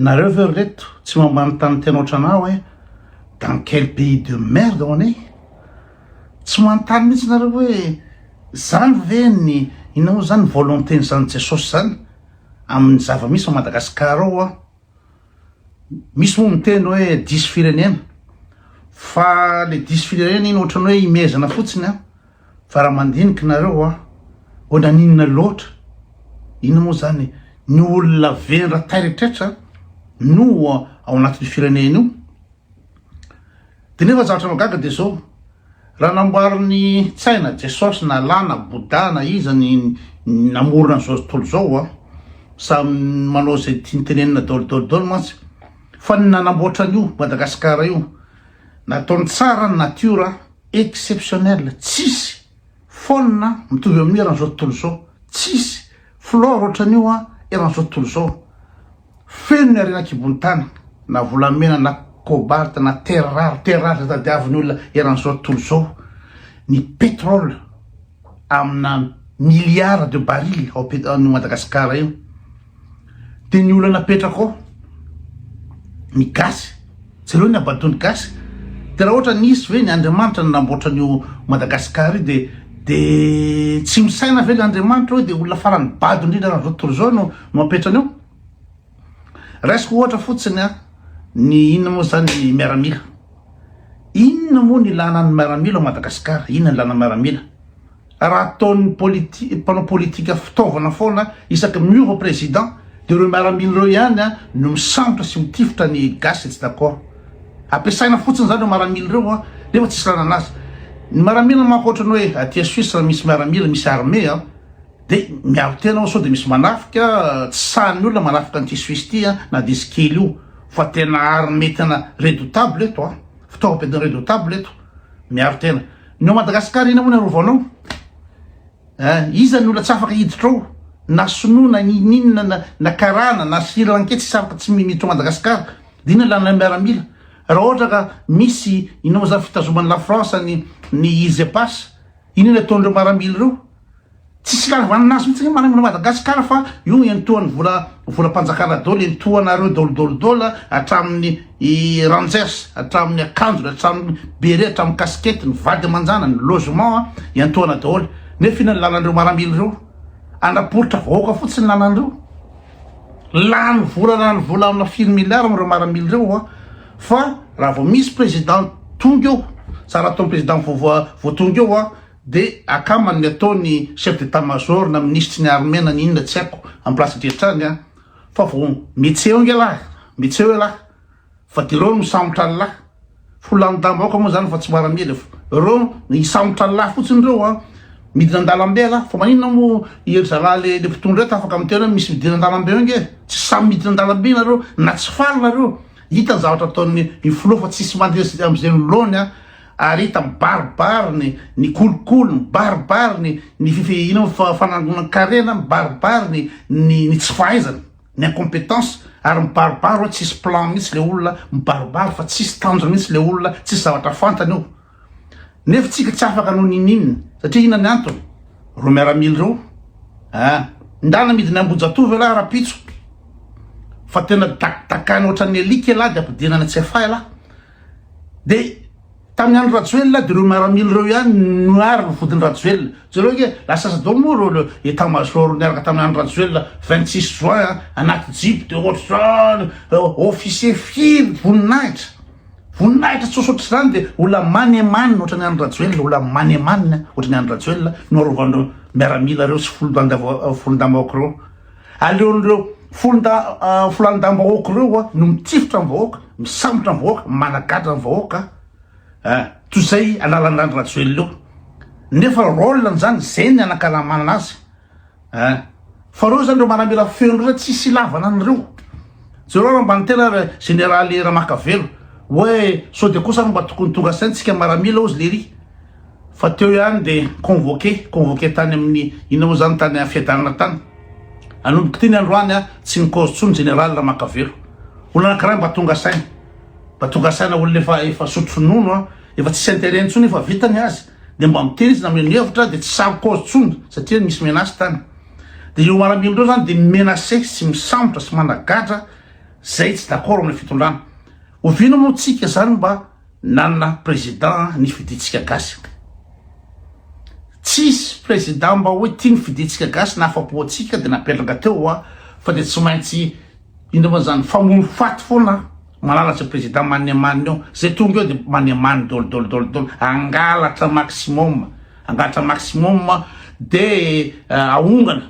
Nareo ve reto tsy mamanontany tena ohatranao hoe dans quel pays de merde on est? Tsy manontany mihitsy nareo hoe zany ve ny inona moa zany volontény zany Jesosy zany amin'ny zava-misy a Madagasikara ao a. Misy moa miteny hoe 10 firenena fa le 10 firenena iny ohatrany hoe imezana fotsiny a, fa raha mandiniky nareo a ho naninona loatra. Inona moa zany ny olona vendra tairetrretra no ao anatin'ny firenena io. De nefa zavatra magaga de zao, raha namboariny tsaina Jesosy na Allah na Bouddha na iza ny namorona an'izao tontolo zao a, samy manao zay tiany tenenina daolidolidolo mantsy, fa ny nanamboatra an'io Madagasikara io nataony tsara ny natiora exceptionnelle, tsisy fauna mitovy amin'ny eran'izao tontolo zao, tsisy flore ohatran'io a eran'izao tontolo zao. Feno ny arenakibony tany na volamena na cobalt na terre rare tadiavin'ny olona eran'izao tontolo zao. Ny pétrole amina milliards de barils ao Madagasikara io. De ny olona napetraka ao ny gasy, zareo ny abadony gasy. De raha ohatra nisy ve ny Andriamanitra ny namboatra an'io Madagasikara io de tsy misaina ve l'Andriamanitra hoe de olona farany bady indrindra raha zao tontolo zao no mapetrany eo. Raisiko ohatra fotsiny a ny inona moa zany miaramila. Inona moa ny lanan'ny miaramila ao Madagasikara? Inona ny lana miaramila? Raha ataon'ny mpanao politika fitaovana foana isaky miova président, de reo miaramila reo ihany a no misambotra sy mitifitra ny gasy tsy d'accord. Ampiasaina fotsiny zany reo miaramila reo a nefa tsisy lana anazy. Ny miaramila manko ohatrany hoe aty Suisse raha misy miaramila misy armée a de miaro tena sao de misy manafika, tsy sahan'ny olona manafika an'ity Suisse ty a na de izy kely io, fa tena armée tena redoutable eto a, fitaovam-piadina redoutable eto, miaro tena. Ny ao Madagasikara ina moa ny arovanao? Iza ny olona tsy afaka hiditra ao na Sinoa na ninona na Karana na Sri Lanka tsy afaka tsy miditra ao Madagasikara. De inona lana miaramila? Raha ohatra ka misy inona moa zany fitazoman'ny la France ny ISEPAS, inona ataondreo miaramila reo? Tsisy lavanazy mihitsy ny manamina Madagasikara fa io entohan'ny volam-panjakana daoly, entohanareo daolidolidola hatramin'ny rangers, hatramin'ny akanjo, hatramin'ny beret, hatramin'ny kaskety, ny vady amanjana, ny logement entohana daoly. Nefa inona ny lanandreo miaramila reo? Anaporitra vahoaka fotsiny lanandreo. Lany vola amina firy milliard amreo miaramila reo a. Fa raha vao misy président tonga eo, tsara ataon'ny président vao tonga eo a, de akamany ataony chef d'état-major na ministre ny armée na ninona tsy haiko amin'ny place dietrany a, fa vao metseo nge lahy, metseo lahy, fa de reo no samotra ny lahy. Folanindambaoka moa zany fa tsy miaramila, reo ny samotra ny lahy fotsiny reo a, midina an-dalambe lahy. Fa maninona moa ery zalahy le mpitondra reto afaka miteny hoe misy midina an-dalambe eo nge, tsy samy midina an-dalambe nareo na tsy faly nareo. Hita ny zavatra ataon'ny filoha fa tsisy mandeha am'izay lony a, ary hita mibaribary ny kolokolo, mibaribary ny ina fanangonana karena, mibaribary ny tsy fahaizana, ny incompétence, ary mibaribary hoe tsisy plan mihitsy le olona, mibaribary fa tsisy tanjona mihitsy le olona, tsisy zavatra fantany eo. Nefa tsika tsy afaka no nininina satria ina ny antony? Ro miaramila reo ndana midiny Ambojatove lahy rapitso, fa tena dakany ohatran'ny alika lahy de ampidinana tsy afahy lahy. De tamin'ny andro Rajoelina de reo miaramila reo ihany noary ny vodiny Rajoelina. Zareo nge lasa sadao moa reo état-major niaraka tamin'ny andro Rajoelina 26 juin anaty jeep de ohatr'izany officier firy voninahitra tsosotry zany de olona manemanina ohatran'ny andro Rajoelina, olona manemanina ohatran'ny andro Rajoelina no arovandreo miaramila reo sy folondambahoaka reo. Aleon'ireo folondambahoaka reo a no mitifitra ny vahoaka, misambotra ny vahoaka, managadra ny vahoaka toy zay alalan'andro Rajoelina eo. Nefa rôle zany zay ny anakaramanana azy. Fa reo zany reo miaramila feondreo zany tsisy ilavana an'ireo. Zareo raha mba ny tena généraly Ramakavelo hoe sao de kosa mba tokony tonga saintsika miaramila ozy lery. Fa teo ihany de convoqué tany amin'ny ina moa zany tany fiadanana tany. Anomboka ty ny androany a tsy nikozy tsony général Ramakavelo. Olona anankiray mba tonga saina, mba tonga saina olona efa sotronono a, efa tsisy intérêt tsony efa vitany azy, de mba miteny izy na amin'ny hevitra de tsy sahy kozy tsony satria misy menasy tany. De io miaramila reo zany de menacé sy misambotra sy managadra zay tsy d'accord amin'ny fitondrana ovina moa tsika zany mba nanana président ny fiditsika gasy tsisy président mba hoe tia ny fiditsika gasy na afapo atsika de napetraka teo fa de tsy maintsy ino moa zany famono faty foana malalatra président maniamany eo zay tonga eo de maniamany dolo angalatra maximum de aongana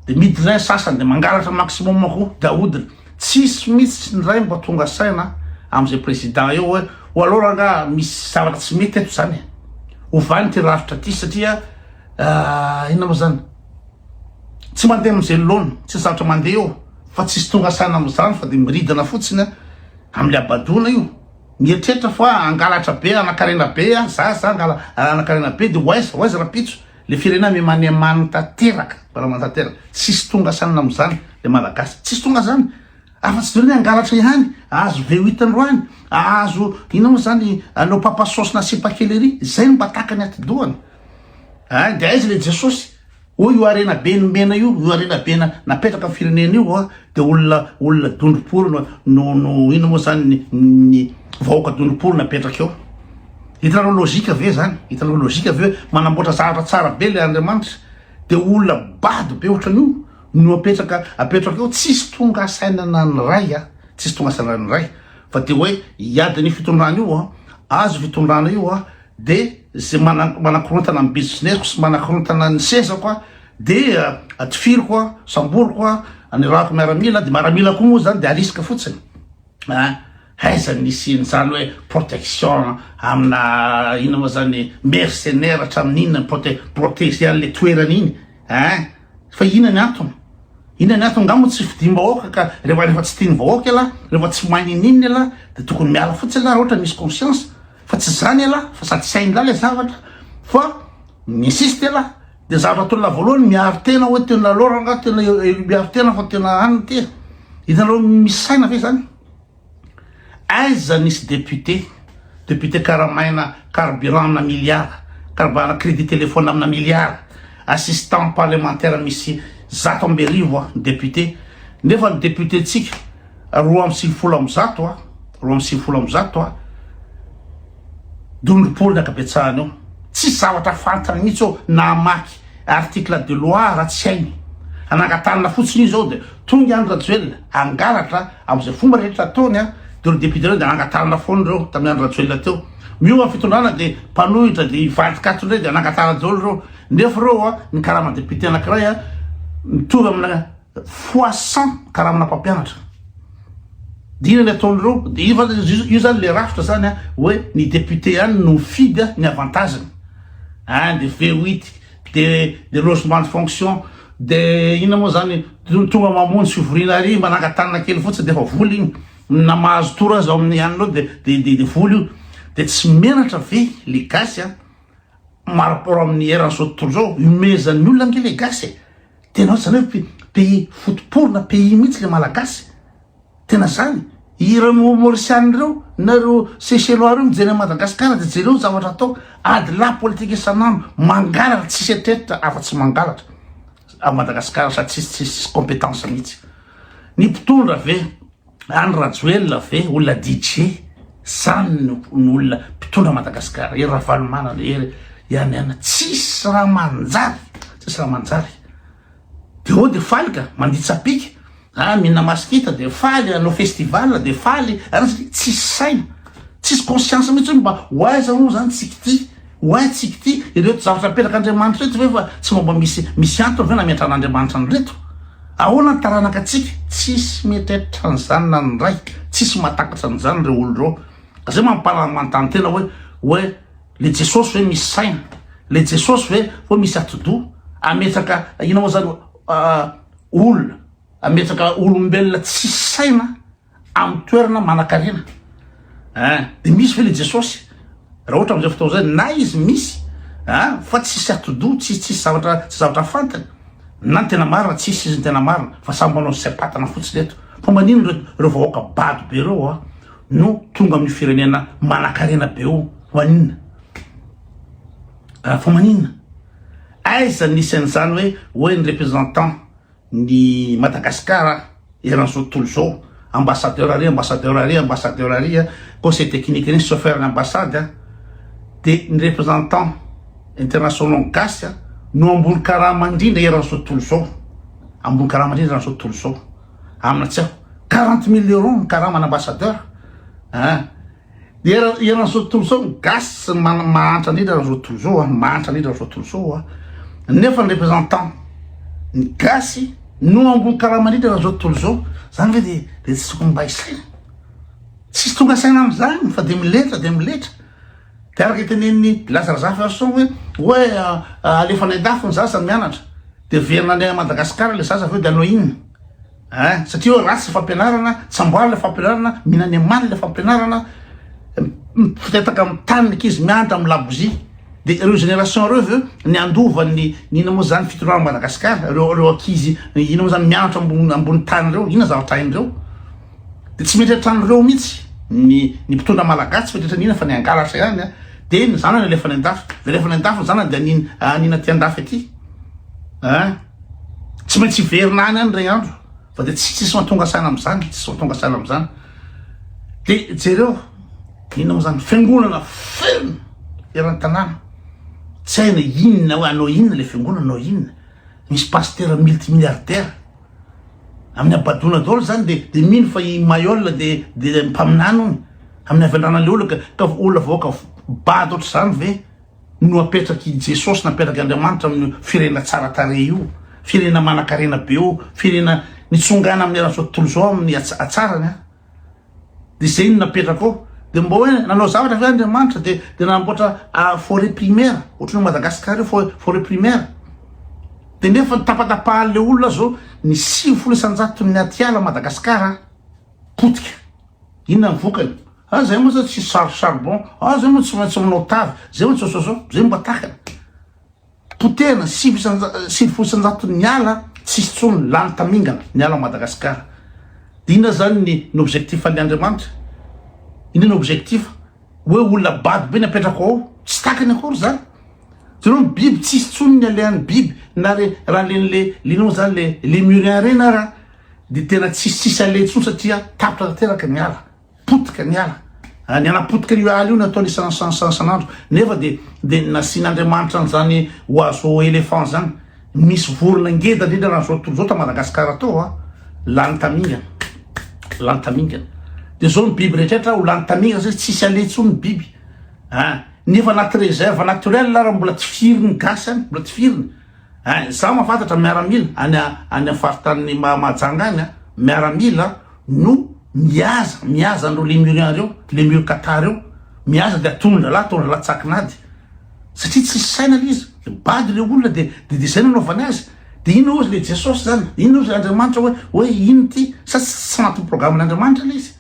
de midirain sasany de mangalatra maximum ko daodina tsisy mihitsy ndray mba tonga saina am'izay président eo hoe o alora nga misy zavatra tsy mety eto zany ovany ty rafitra ty satria ina moa zany tsy mandeha am'izay lona tsy zavatra mandeha eo fa tsisy tonga saina am'izany fa de miridana fotsiny am'le abadona io mietrehitra fa angalatra be anakarena be za anakarena be de waiza rapitso le firenena memaniamany tanteraka baramantanteraka tsisy tonga saina am'izany le malagasy tsisy tonga zany afa-tsy dony angalatra ihany azo V8 azo ina moa zany anao papasosy na sipakelery zay mba takany atidohany de aizy le jesosy io arena be nomena io arena be napetraka amin'ny firenena io de olona dondrom-polo no ino moa zany ny vahoaka dondrom-polo napetraka eo hitanao logika ave zany hitanao logika ave manamboatra zavatra tsara be le Andriamanitra de olona bado be ohatran'io no apetraka eo tsisy tonga sainana ny ray tsisy tonga sainana ny ray fa de hoe iadiny fitondrana io azo fitondrana io de zay manakorontana amin'ny business sy manakorontana ny sezako de atifiriko samboriko anirahako miaramila de miaramila koa moa zany de arisika fotsiny aiza nisy zany hoe protection amina ino moa zany mercenaire hatramin'inona protéger an'le toerana iny fa inany antony ngamo tsy fidimbahoaka ka rehefa tsy tiany vahoaka ala rehefa tsy manin'ininy ala de tokony miala fotsy ala ohatra misy conscience fa tsy zany ala fa sady sainy la le zavatra fa minsiste ala de zavatra tolona voalohany miaro tena hoe tena loranga tena miaro tena fa tena aniny ty hitanao misy saina ve zany aiza nisy député karamaina carburant amina milliard carburant crédit téléphone amina milliard assistant parlementaire misy 100 député nefa ny député tsika 250 dondrom-polo ny akabetsahany eo tsy zavatra fantany mihitsy eo namaky article de loi raha tsy hainy anangatanina fotsiny io zao de tonga andro rajoelina angalatra am'izay fomba rehetra ataony de le député reo de anangatanina foany reo tamin'ny andro rajoelina teo miova fitondrana de mpanohitra de ivadikato ndray de anangatana daholo reo nefa reo ny karama député anankiray mitovy amina x 100 karamana mpampianatra dina ny ataon'ireo de io zany le rafitra zany hoe ny député any no mifidy ny avantageny de V8 de logement de fonction de ina moa zany tonga mamony sy ovrina ary manangatanana kely fotsiny de fa voly igny na mahazo tora zao amin'ny anyreo de voly io de tsy menatra ve le gasy par rapport amin'ny eran'ny zao tontolo zao imezan'ny olona nge le gasy tena zany hoe pays fotoporona pays mihitsy le malagasy tena zany ireo mauriciany reo na reo Seychelles reo mijery Madagasikara de jereo zavatra atao ady la politika isan'andro mangalatra tsisy etreritra afa-tsy mangalatra a Madagasikara sady tsisy compétence mihitsy ny mpitondra ve any rajoelina ve olona DJ zany ny olona mpitondra Madagasikara ery ravalomana ery ihany tsisy raha manjary de o de faly ka manditsapika mihina masikita de faly anao festival de faly tsisy saina tsisy conscience mihitsy mba oaiza moa zany tsiky ty ireto zavatra apetraka Andriamanitra reto ve fa tsy momba misy antony ve nametra an'Andriamanitra ny reto ahoana ny taranaka atsika tsisy mietreritra an'izany na ny ray tsisy mahatakatra an'izany reo olo reo ka zay mampalamantany tena hoe le jesosy ve misy saina le jesosy ve ho misy atido ametraka ina moa zany olona ametraka olombelona tsisy saina amin'ny toerana manan-karena de misy ve le jesosy raha ohatra am'izay fotoa zay na izy misy fa tsisy atido tsisy zavatra fantany na ny tena marina tsisy izy ny tena marina fa samy manao sepatana fotsiny eto fa manino reo vahoaka bado be reo no tonga amin'ny firenena manan-karena be eo maninona fa maninona aiza nisy an'izany hoe ny représentant ny Madagasikara eran'izao tontolo zao ambassadeur ary conseil technique reny chauffeur n'ambassade de ny représentant international gasy no ambony karaha mandrindra eran'izao tontolo zao ambony karaha mandrindra ran'izao tontolo zao amina tsy aho 40 000 € ny karaha manambassadeur de eran'izao tontolo zao gasy mahantra indrindra ran'izao tontolo zao mahantra indrindra ran'izao tontolo zao nefa ny représentant ny gasy no ambony karaha mandrindra ran'izao tontolo zao zany hoe de tsy tokony mba isaina tsisy tonga saina am'izany fa de miletra de araka tenen'ny Lazarzafa hoe alefa any andafo ny zaza mianatra de verina any Madagasikara le zaza hoe de anao inona satria hoe ratsy le fampianarana tsy amboary le fampianarana minany amaly le fampianarana fitetaka amin'ny tany ankizy mianatra amin'ny labozie de ireo génération reo veo ny andovan'ny ina moa zany fitondrana Madagasikara reo ankizy ina moa zany mianatra ambony tany reo ina zavatra hain'ireo de tsy mieritreritra an'ireo mihitsy ny mpitondra malagasy mieritreritra an'ina fa ny angalatra ihany de ny zanany alefa any andafo ny zanany de anina ty andafy aty tsy maintsy verina any ray andro fa de tsisy mahatonga saina am'zany de jereo ina moa zany fiangonana ferme eran'ny tanàna tsy haina inona hoe anao inona le fiangonana anao inona misy pasteur multimilliardaire amin'ny abadona daholo zany de mino fa i Mayol de mpaminany ony amin'ny avandranan'le olona ka olona voaka bady ohatry zany ve no apetraky Jesosy napetraky Andriamanitra amin'ny firena tsara tare io firena manan-karena be io firena nitsongana amin'ny eran'izao tontolo zao amin'ny atsarany de zay no napetraka ao de mba hoe nanao zavatra ve Andriamanitra de nanamboatra forêt primaire ohatry ny Madagasikara io forêt primaire de nefa tapatapahan'le olona zao ny 50 isanjaton'ny atiala Madagasikara potika inona ny vokany zay moa zany tsy charbon zay moa tsy maintsy manao tavy zay moa zay mba takana potehana 50 isanjaton'ny ala tsisy tsony lany tamingana ny ala Madagasikara de inona zany ny objectif an'ny Andriamanitra inona ny objectif hoe olona bady be napetraka ao tsy takany akory zany zany biby tsisy tsony ny alehan'ny biby na raha lenao zany le murien reny raha de tena tsisy ale tsony satria tapitra tanteraka ny ala potika ny ala ny anapotika io ala io nataony sanandro nefa de nasian'Andriamanitra an'zany oiseau éléphant zany misy vorona ngeda indrindra raha zao tontolo zao ta Madagasikara tao lany tamingana de zao ny biby rehetraretra ho lany tamingana zay tsisy ale tsony ny biby nefa anaty réserve naturel raha mbola tsy firiny gasy any mbola tsy firiny za mahafantatra miaramila any afaritany mahajanga any miaramila no miaza andreo le murien reo le mur Qatar reo miaza de atondra latsakinady satria tsisy saina izy bady le olona de zay nanaovany azy de ino ozy le Jesosy zany ino ozy Andriamanitra hoe ino ty sa tsy anatin'ny programmen'Andriamanitra le izy